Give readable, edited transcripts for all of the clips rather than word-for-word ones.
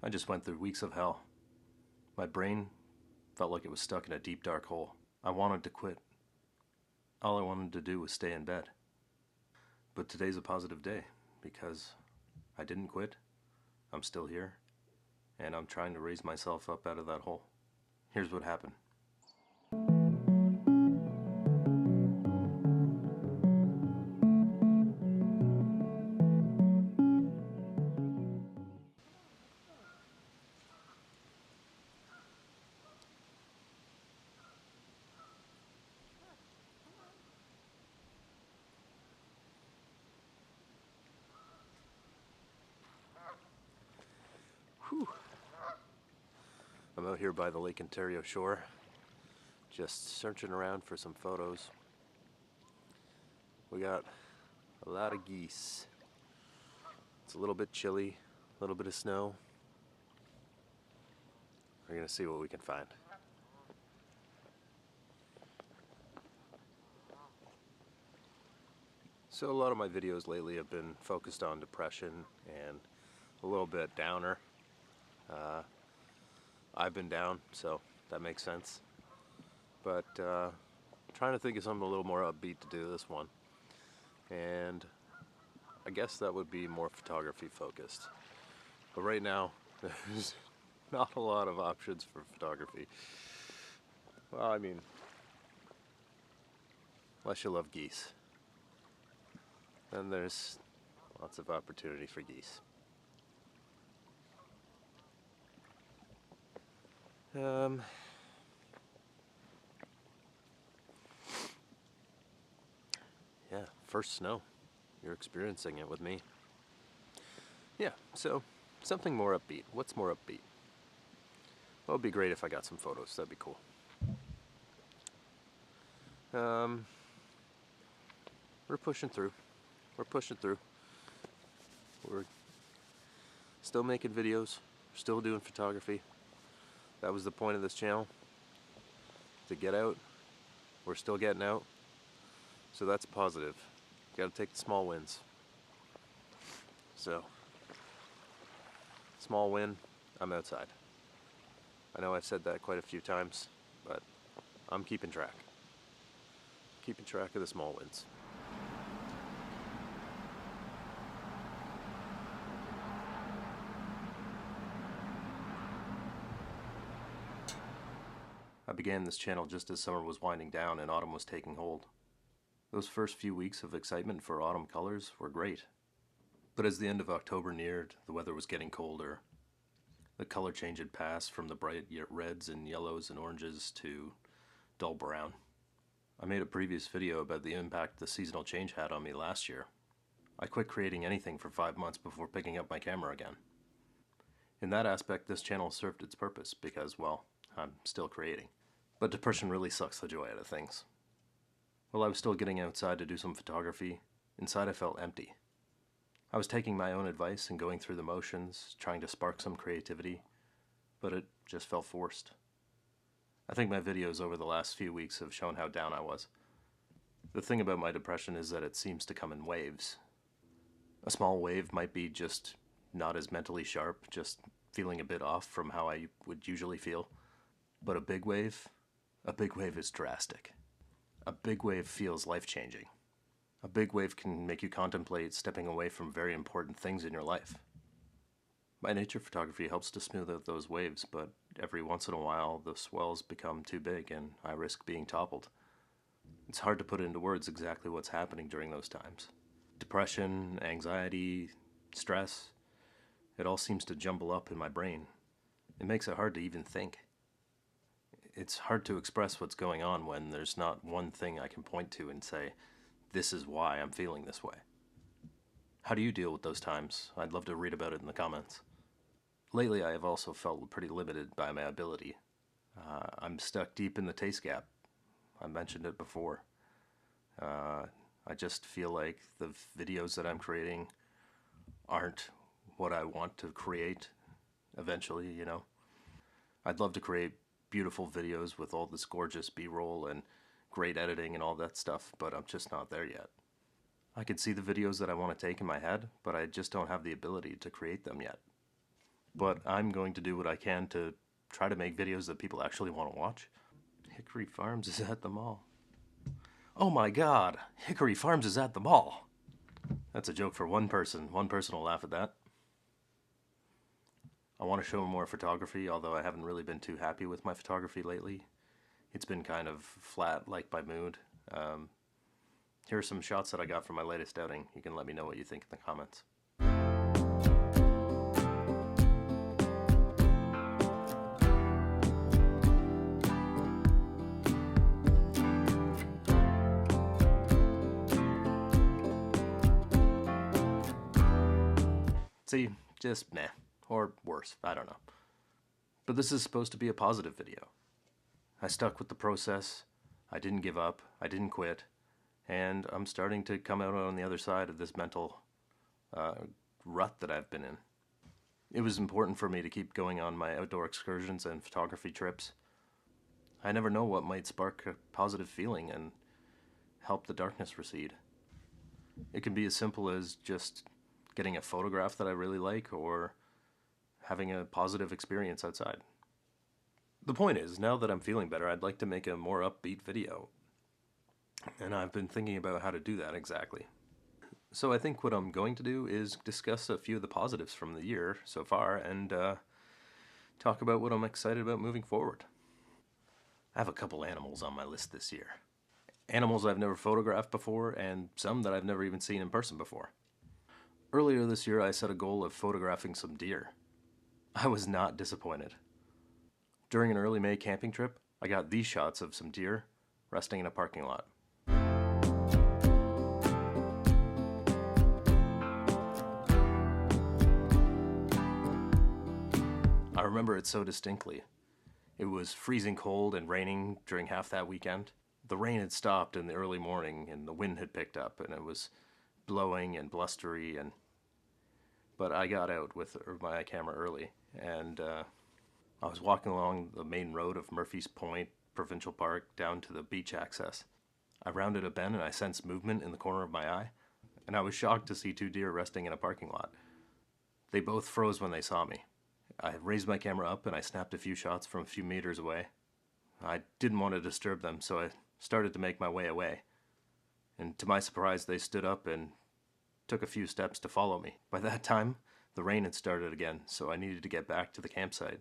I just went through weeks of hell. My brain felt like it was stuck in a deep, dark hole. I wanted to quit. All I wanted to do was stay in bed. But today's a positive day because I didn't quit. I'm still here, and I'm trying to raise myself up out of that hole. Here's what happened. Whew. I'm out here by the Lake Ontario shore, just searching around for some photos. We got a lot of geese. It's a little bit chilly, a little bit of snow. We're gonna see what we can find. So a lot of my videos lately have been focused on depression and a little bit downer. I've been down, so that makes sense. But trying to think of something a little more upbeat to do this one. And I guess that would be more photography focused. But right now, there's not a lot of options for photography. Well, I mean, unless you love geese, then there's lots of opportunity for geese. Yeah, first snow. You're experiencing it with me. Yeah, so something more upbeat. What's more upbeat? Well, it'd be great if I got some photos. That'd be cool. We're pushing through. We're pushing through. We're still making videos. We're still doing photography. That was the point of this channel. To get out. We're still getting out. So that's positive. You gotta take the small wins. So, small win, I'm outside. I know I've said that quite a few times, but I'm keeping track. Keeping track of the small wins. I began this channel just as summer was winding down and autumn was taking hold. Those first few weeks of excitement for autumn colors were great. But as the end of October neared, the weather was getting colder. The color change had passed from the bright reds and yellows and oranges to dull brown. I made a previous video about the impact the seasonal change had on me last year. I quit creating anything for 5 months before picking up my camera again. In that aspect, this channel served its purpose because, well, I'm still creating. But depression really sucks the joy out of things. While I was still getting outside to do some photography, inside I felt empty. I was taking my own advice and going through the motions, trying to spark some creativity, but it just felt forced. I think my videos over the last few weeks have shown how down I was. The thing about my depression is that it seems to come in waves. A small wave might be just not as mentally sharp, just feeling a bit off from how I would usually feel. But a big wave is drastic. A big wave feels life-changing. A big wave can make you contemplate stepping away from very important things in your life. My nature photography helps to smooth out those waves, but every once in a while the swells become too big and I risk being toppled. It's hard to put into words exactly what's happening during those times. Depression, anxiety, stress, it all seems to jumble up in my brain. It makes it hard to even think. It's hard to express what's going on when there's not one thing I can point to and say, this is why I'm feeling this way. How do you deal with those times? I'd love to read about it in the comments. Lately I have also felt pretty limited by my ability. I'm stuck deep in the taste gap. I mentioned it before. I just feel like the videos that I'm creating aren't what I want to create eventually, you know. I'd love to create beautiful videos with all this gorgeous B-roll and great editing and all that stuff, but I'm just not there yet. I can see the videos that I want to take in my head, but I just don't have the ability to create them yet. but I'm going to do what I can to try to make videos that people actually want to watch. Hickory Farms is at the mall. Oh my god, Hickory Farms is at the mall. That's a joke for one person. One person will laugh at that. I want to show more photography, although I haven't really been too happy with my photography lately. It's been kind of flat, like my mood. Here are some shots that I got from my latest outing. You can let me know what you think in the comments. See, just meh. Or worse, I don't know. But this is supposed to be a positive video. I stuck with the process, I didn't give up, I didn't quit, and I'm starting to come out on the other side of this mental rut that I've been in. It was important for me to keep going on my outdoor excursions and photography trips. I never know what might spark a positive feeling and help the darkness recede. It can be as simple as just getting a photograph that I really like, or having a positive experience outside. The point is, now that I'm feeling better, I'd like to make a more upbeat video. And I've been thinking about how to do that exactly. So I think what I'm going to do is discuss a few of the positives from the year so far and talk about what I'm excited about moving forward. I have a couple animals on my list this year. Animals I've never photographed before, and some that I've never even seen in person before. Earlier this year, I set a goal of photographing some deer. I was not disappointed. During an early May camping trip, I got these shots of some deer resting in a parking lot. I remember it so distinctly. It was freezing cold and raining during half that weekend. The rain had stopped in the early morning and the wind had picked up, and it was blowing and blustery, but I got out with my camera early, and I was walking along the main road of Murphy's Point Provincial Park down to the beach access. I rounded a bend and I sensed movement in the corner of my eye, and I was shocked to see two deer resting in a parking lot. They both froze when they saw me. I raised my camera up and I snapped a few shots from a few meters away. I didn't want to disturb them, so I started to make my way away. And to my surprise, they stood up and took a few steps to follow me. By that time, the rain had started again, so I needed to get back to the campsite.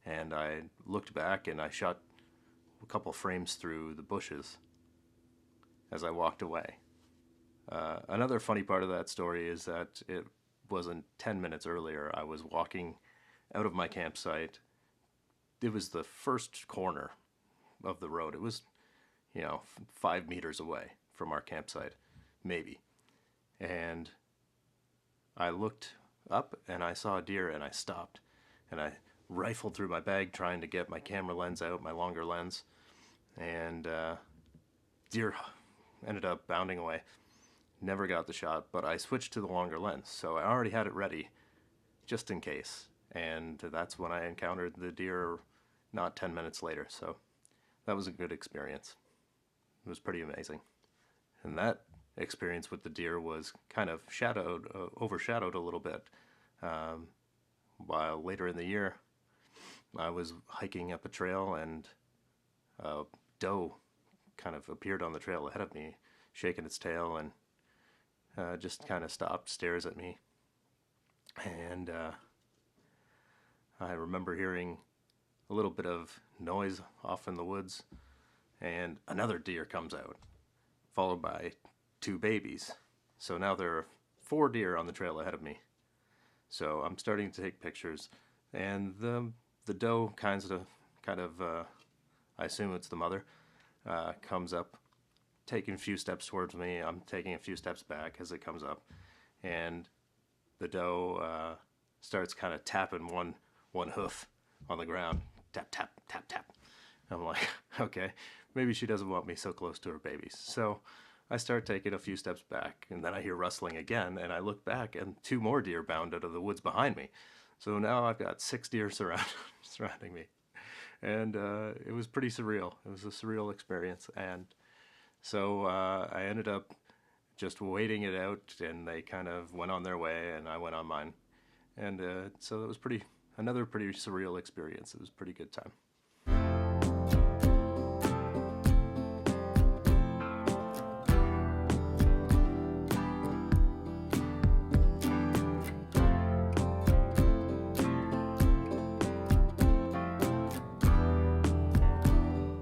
And I looked back and I shot a couple frames through the bushes as I walked away. Another funny part of that story is that it wasn't 10 minutes earlier. I was walking out of my campsite. It was the first corner of the road. It was, 5 meters away from our campsite, maybe. And I looked up and I saw a deer and I stopped. And I rifled through my bag trying to get my camera lens out, my longer lens. And deer ended up bounding away. Never got the shot, but I switched to the longer lens. So I already had it ready just in case. And that's when I encountered the deer not 10 minutes later. So that was a good experience. It was pretty amazing. And that experience with the deer was kind of overshadowed a little bit. While later in the year, I was hiking up a trail and a doe kind of appeared on the trail ahead of me, shaking its tail, and just kind of stopped, stares at me. And I remember hearing a little bit of noise off in the woods, and another deer comes out, followed by two babies. So now there are 4 deer on the trail ahead of me. So I'm starting to take pictures, and the doe kind of I assume it's the mother, comes up, taking a few steps towards me. I'm taking a few steps back as it comes up, and the doe starts kind of tapping one hoof on the ground. Tap, tap, tap, tap. I'm like, okay, maybe she doesn't want me so close to her babies. So I start taking a few steps back, and then I hear rustling again, and I look back, and 2 more deer bound out of the woods behind me. So now I've got 6 deer surrounding me. And it was pretty surreal. It was a surreal experience. And so I ended up just waiting it out, and they kind of went on their way, and I went on mine. And so it was another pretty surreal experience. It was a pretty good time.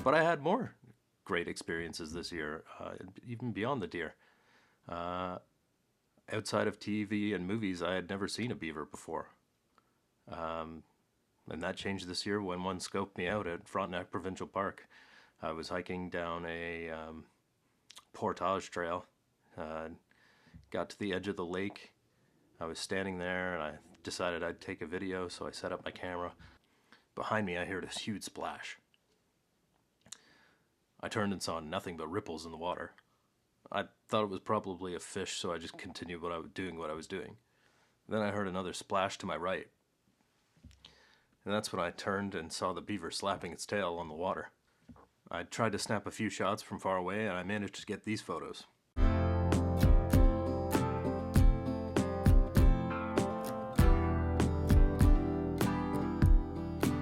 But I had more great experiences this year, even beyond the deer. Uh, Outside of TV and movies, I had never seen a beaver before. Um, and that changed this year when one scoped me out at Frontenac Provincial Park. I was hiking down a portage trail, uh, got to the edge of the lake. I was standing there and I decided I'd take a video, so I set up my camera. Behind me, I heard this huge splash. I turned and saw nothing but ripples in the water. I thought it was probably a fish, so I just continued what I was doing. Then I heard another splash to my right, and that's when I turned and saw the beaver slapping its tail on the water. I tried to snap a few shots from far away, and I managed to get these photos.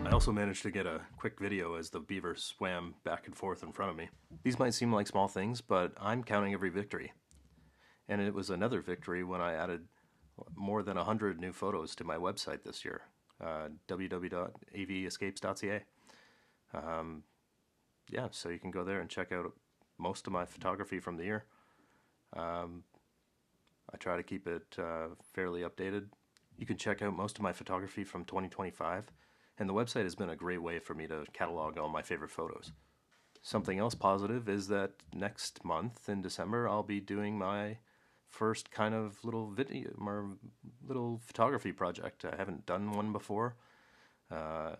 I also managed to get a quick video as the beaver swam back and forth in front of me. These might seem like small things, but I'm counting every victory. And it was another victory when I added more than 100 new photos to my website this year, www.avescapes.ca. Yeah, so you can go there and check out most of my photography from the year. I try to keep it fairly updated. You can check out most of my photography from 2025, and the website has been a great way for me to catalog all my favorite photos. Something else positive is that next month in December, I'll be doing my first kind of little video or little photography project. I haven't done one before. I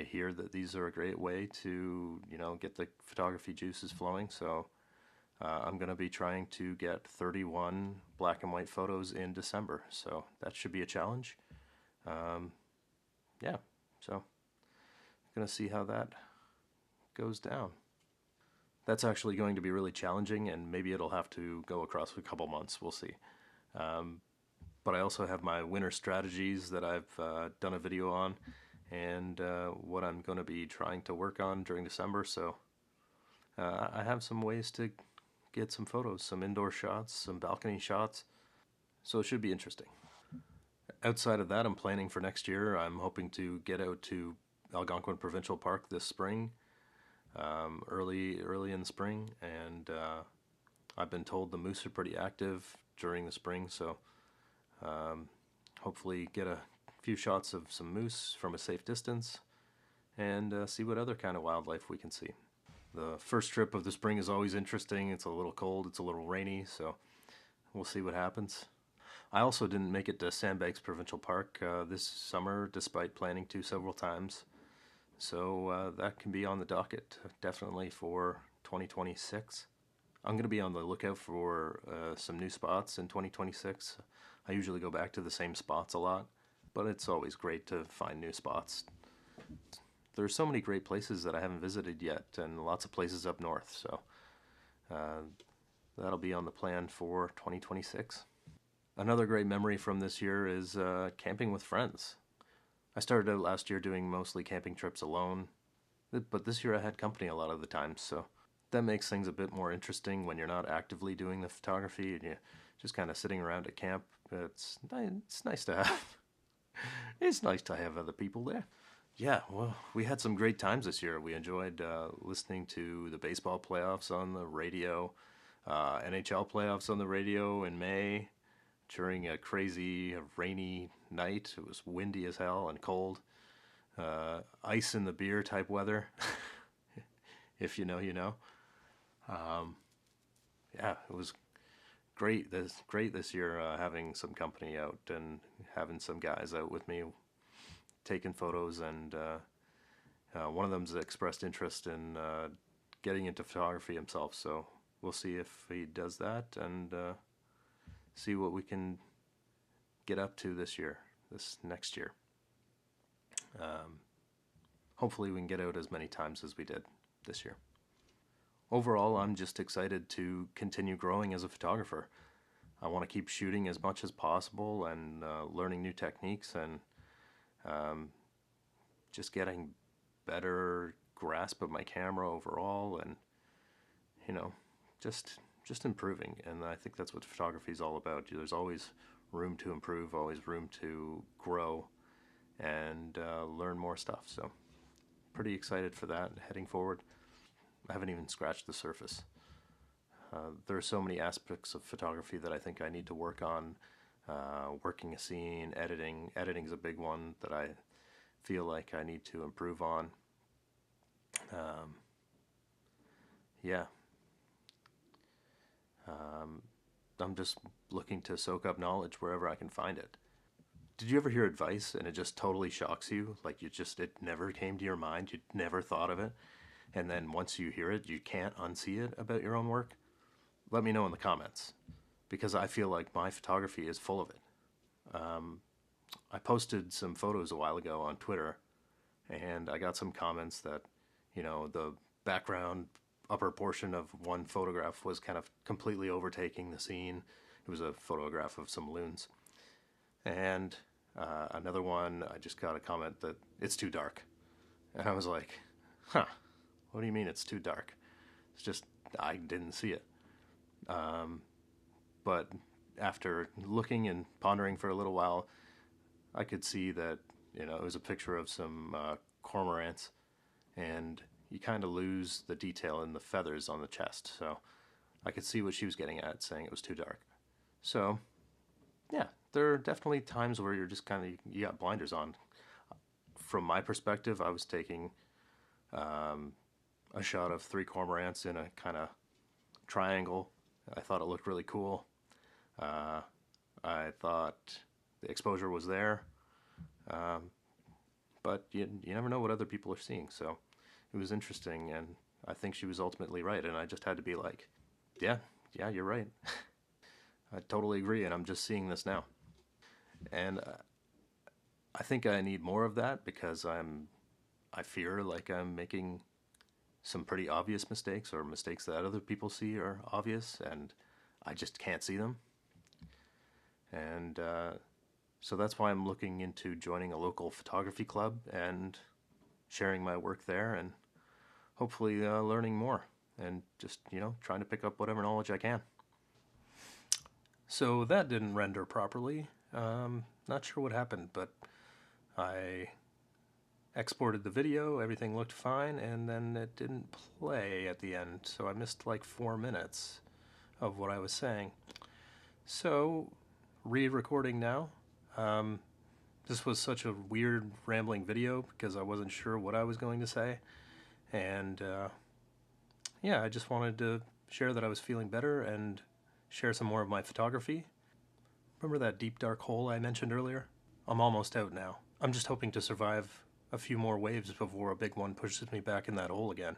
hear that these are a great way to, get the photography juices flowing. So I'm going to be trying to get 31 black and white photos in December. So that should be a challenge. Yeah, so I'm going to see how that goes down. That's actually going to be really challenging, and maybe it'll have to go across a couple months. We'll see. But I also have my winter strategies that I've done a video on, and what I'm going to be trying to work on during December. So I have some ways to get some photos, some indoor shots, some balcony shots. So it should be interesting. Outside of that, I'm planning for next year. I'm hoping to get out to Algonquin Provincial Park this spring. Early in the spring, and I've been told the moose are pretty active during the spring, so hopefully get a few shots of some moose from a safe distance and see what other kind of wildlife we can see. The first trip of the spring is always interesting. It's a little cold, it's a little rainy, so we'll see what happens. I also didn't make it to Sandbanks Provincial Park this summer, despite planning to several times. So that can be on the docket, definitely for 2026. I'm going to be on the lookout for some new spots in 2026. I usually go back to the same spots a lot, but it's always great to find new spots. There's so many great places that I haven't visited yet, and lots of places up north, so that'll be on the plan for 2026. Another great memory from this year is camping with friends. I started out last year doing mostly camping trips alone, but this year I had company a lot of the time, so that makes things a bit more interesting when you're not actively doing the photography and you're just kind of sitting around at camp. It's nice to have it's nice to have other people there. Yeah, well, we had some great times this year. We enjoyed listening to the baseball playoffs on the radio, NHL playoffs on the radio in May. During a crazy rainy night. It was windy as hell and cold. Ice in the beer type weather. If you know, you know. Yeah, it was great. Great this year having some company out and having some guys out with me taking photos, and one of them's expressed interest in getting into photography himself. So we'll see if he does that and see what we can get up to this next year. Hopefully we can get out as many times as we did this year. Overall, I'm just excited to continue growing as a photographer. I want to keep shooting as much as possible and learning new techniques and um, just getting better grasp of my camera overall, and you know, just just improving. And I think that's what photography is all about. There's always room to improve, always room to grow and learn more stuff. So pretty excited for that heading forward. I haven't even scratched the surface. There are so many aspects of photography that I think I need to work on. Working a scene, editing. Editing is a big one that I feel like I need to improve on. Um, yeah, I'm just looking to soak up knowledge wherever I can find it. Did you ever hear advice and it just totally shocks you? Like it never came to your mind, you'd never thought of it, and then once you hear it, you can't unsee it about your own work? Let me know in the comments, because I feel like my photography is full of it. Um, I posted some photos a while ago on Twitter, and I got some comments that, the background upper portion of one photograph was kind of completely overtaking the scene. It was a photograph of some loons. And another one, I just got a comment that it's too dark. And I was like, huh, what do you mean it's too dark? It's just, I didn't see it. But after looking and pondering for a little while, I could see that, it was a picture of some cormorants, and you kind of lose the detail in the feathers on the chest. So I could see what she was getting at, saying it was too dark. So, yeah, there are definitely times where you're just you got blinders on. From my perspective, I was taking a shot of three cormorants in a kind of triangle. I thought it looked really cool. Uh, I thought the exposure was there, but you never know what other people are seeing. So it was interesting, and I think she was ultimately right. And I just had to be like, yeah, you're right. I totally agree, and I'm just seeing this now. And I think I need more of that because I fear like I'm making some pretty obvious mistakes, or mistakes that other people see are obvious, and I just can't see them. And so that's why I'm looking into joining a local photography club and sharing my work there, and hopefully learning more, and just, trying to pick up whatever knowledge I can. So that didn't render properly. Not sure what happened, but I exported the video, everything looked fine, and then it didn't play at the end, so I missed like 4 minutes of what I was saying. So, re-recording now. This was such a weird, rambling video because I wasn't sure what I was going to say, and yeah, I just wanted to share that I was feeling better and share some more of my photography. Remember that deep dark hole I mentioned earlier? I'm almost out now. I'm just hoping to survive a few more waves before a big one pushes me back in that hole again.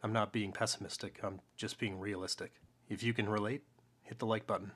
I'm not being pessimistic, I'm just being realistic. If you can relate, hit the like button.